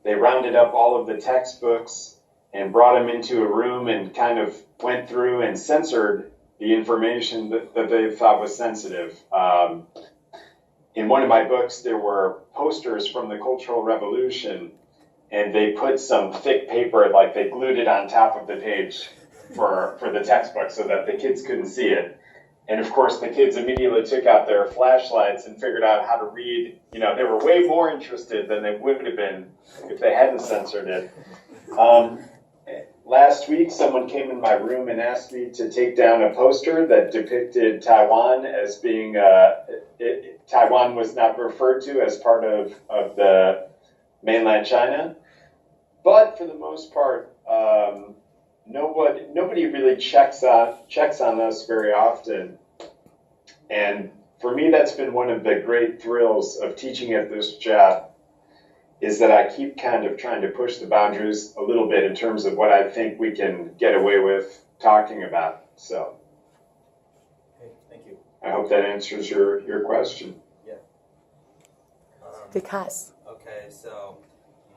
they rounded up all of the textbooks and brought them into a room and kind of went through and censored the information that they thought was sensitive. In one of my books, there were posters from the Cultural Revolution, and they put some thick paper, like they glued it on top of the page for the textbook so that the kids couldn't see it. And of course, the kids immediately took out their flashlights and figured out how to read. You know, they were way more interested than they would have been if they hadn't censored it. Last week, someone came in my room and asked me to take down a poster that depicted Taiwan as being, Taiwan was not referred to as part of the mainland China. But for the most part, nobody really checks on us very often. And for me, that's been one of the great thrills of teaching at this job, is that I keep kind of trying to push the boundaries a little bit in terms of what I think we can get away with talking about. So, okay, thank you. I hope that answers your question. Yeah. Because. Okay, so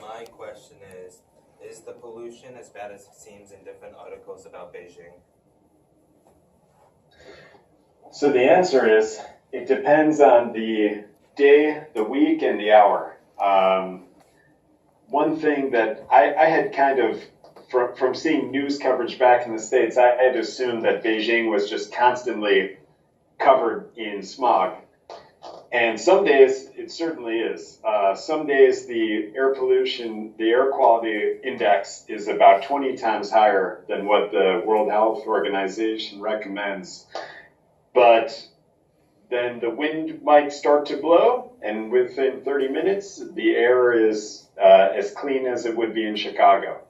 my question is the pollution as bad as it seems in different articles about Beijing? So the answer is, it depends on the day, the week, and the hour. One thing that I had kind of, from seeing news coverage back in the States, I had assumed that Beijing was just constantly covered in smog. And some days it certainly is. Some days the air pollution, the air quality index is about 20 times higher than what the World Health Organization recommends. But then the wind might start to blow, and within 30 minutes, the air is as clean as it would be in Chicago.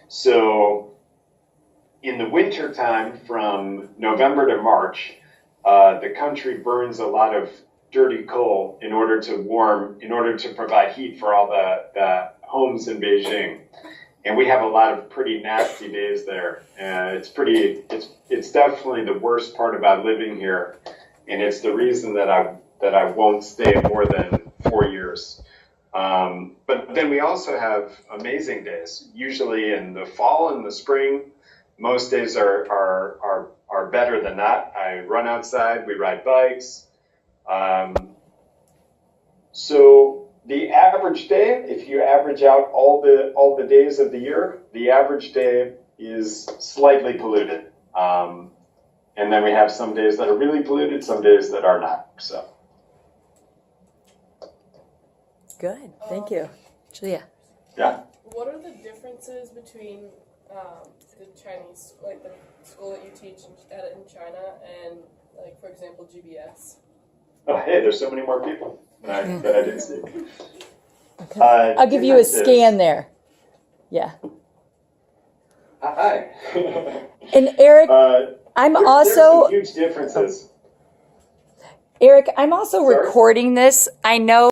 So in the winter time, from November to March, the country burns a lot of dirty coal in order to provide heat for all the homes in Beijing. And we have a lot of pretty nasty days there. It's definitely the worst part about living here. And it's the reason that I won't stay more than 4 years. But then we also have amazing days. Usually in the fall and the spring, most days are better than not. I run outside, we ride bikes. So the average day, if you average out all the days of the year, the average day is slightly polluted. And then we have some days that are really polluted, some days that are not. So. Good. Thank you. Julia. Yeah. What are the differences between the Chinese, like the school that you teach in China and, like, for example, GBS? Oh, hey, there's so many more people that I didn't see. Okay. I'll give you a scan there. Yeah. Hi. And Eric, I'm there's also some huge differences. Eric, I'm also Sorry? recording this. I know